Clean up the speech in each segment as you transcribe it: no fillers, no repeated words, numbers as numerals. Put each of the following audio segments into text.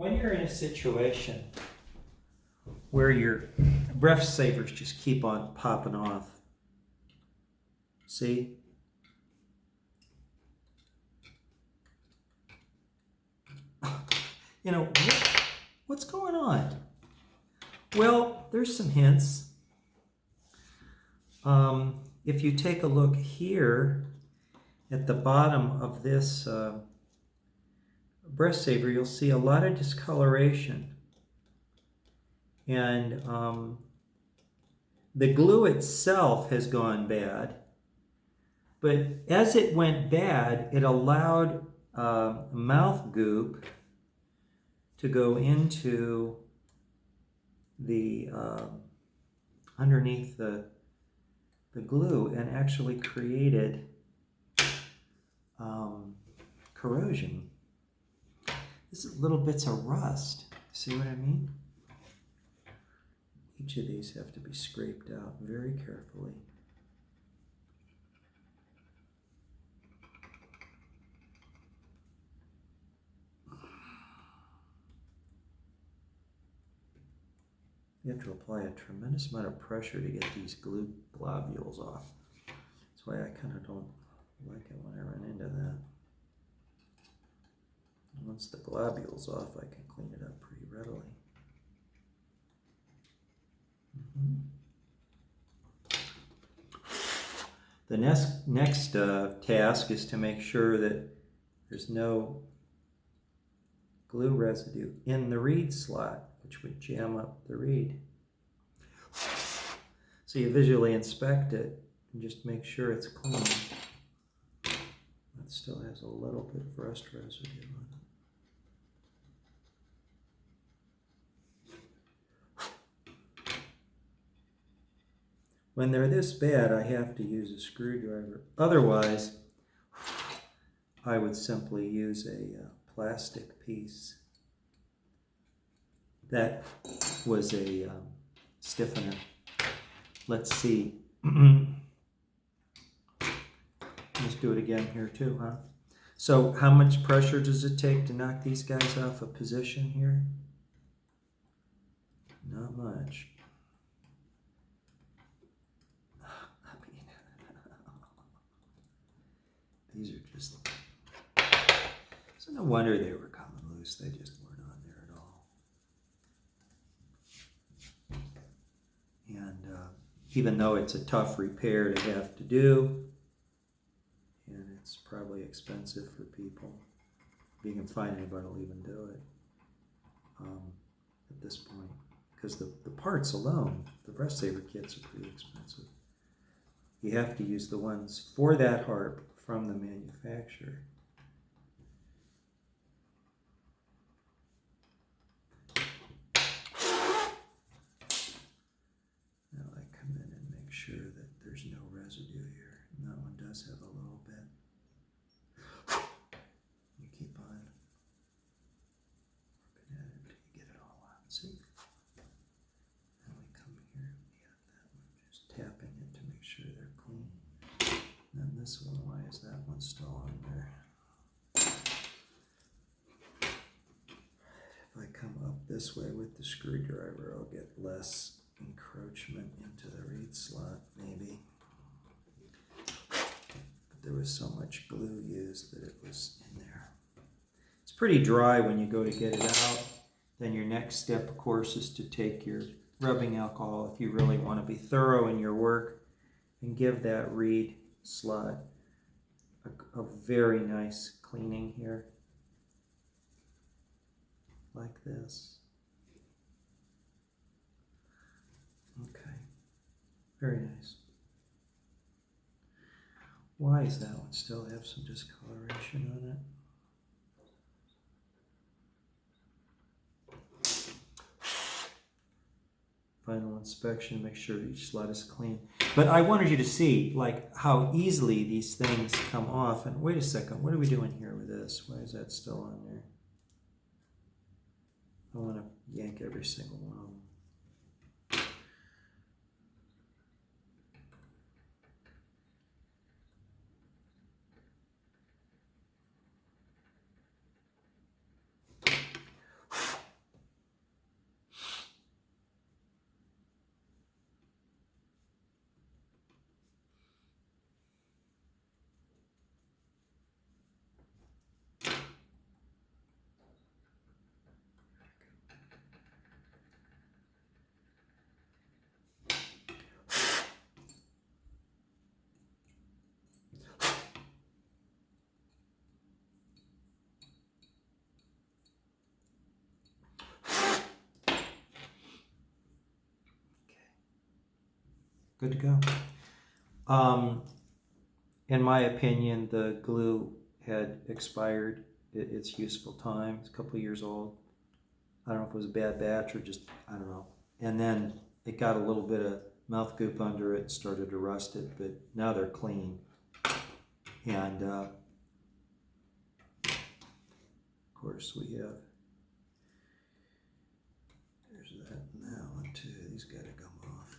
when you're in a situation where your Breathsavers just keep on popping off, see? You know, what's going on? Well, there's some hints. If you take a look here at the bottom of this Breathsaver, you'll see a lot of discoloration. And the glue itself has gone bad. But as it went bad, it allowed mouth goop to go into the underneath the glue and actually created corrosion. This is little bits of rust. See what I mean? Each of these have to be scraped out very carefully. You have to apply a tremendous amount of pressure to get these glue globules off. That's why I kind of don't like it when I run into that. Once the globule's off, I can clean it up pretty readily. The next task is to make sure that there's no glue residue in the reed slot, which would jam up the reed. So you visually inspect it and just make sure it's clean. That still has a little bit of rust residue on it. When they're this bad, I have to use a screwdriver. Otherwise, I would simply use a plastic piece. That was a stiffener. Let's see. Let's do it again here too, huh? So how much pressure does it take to knock these guys off a position here? Not much. These are just, so no wonder they were coming loose. They just weren't on there at all. And even though it's a tough repair to have to do, and it's probably expensive for people, if you can find anybody who'll even do it at this point, because the parts alone, the Breathsaver kits are pretty expensive. You have to use the ones for that harp from the manufacturer. Now I come in and make sure that there's no residue here. And that one does have a little bit. You keep on working at it until you get it all out. See? And we come here and we have that one, just tapping it to make sure they're clean. And then this one, why is that one still on there? If I come up this way with the screwdriver, I'll get less encroachment into the reed slot, maybe. But there was so much glue used that it was in there. It's pretty dry when you go to get it out. Then your next step, of course, is to take your rubbing alcohol, if you really want to be thorough in your work, and give that reed slot a very nice cleaning here, like this. Okay, very nice. Why does that one still have some discoloration on it? Final inspection, make sure each slot is clean. But I wanted you to see like how easily these things come off. And wait a second, what are we doing here with this? Why is that still on there? I want to yank every single one of them. good to go. In my opinion, the glue had expired its useful time. It's a couple of years old. I don't know if it was a bad batch or just, I don't know. And then it got a little bit of mouth goop under it, started to rust it, but now they're clean. And of course we have, there's that and that one too. These got to come off.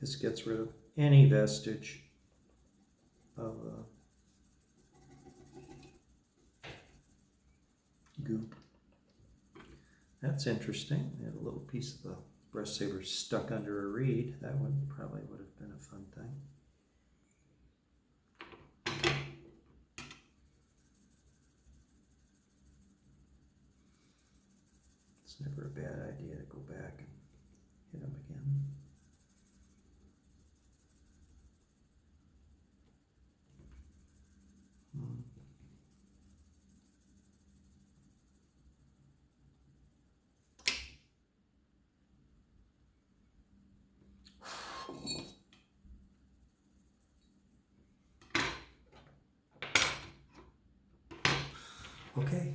This gets rid of any vestige of goop. That's interesting. They had a little piece of the Breathsavers stuck under a reed. That one probably would have been a fun thing. It's never a bad idea to go back and hit them again. Okay.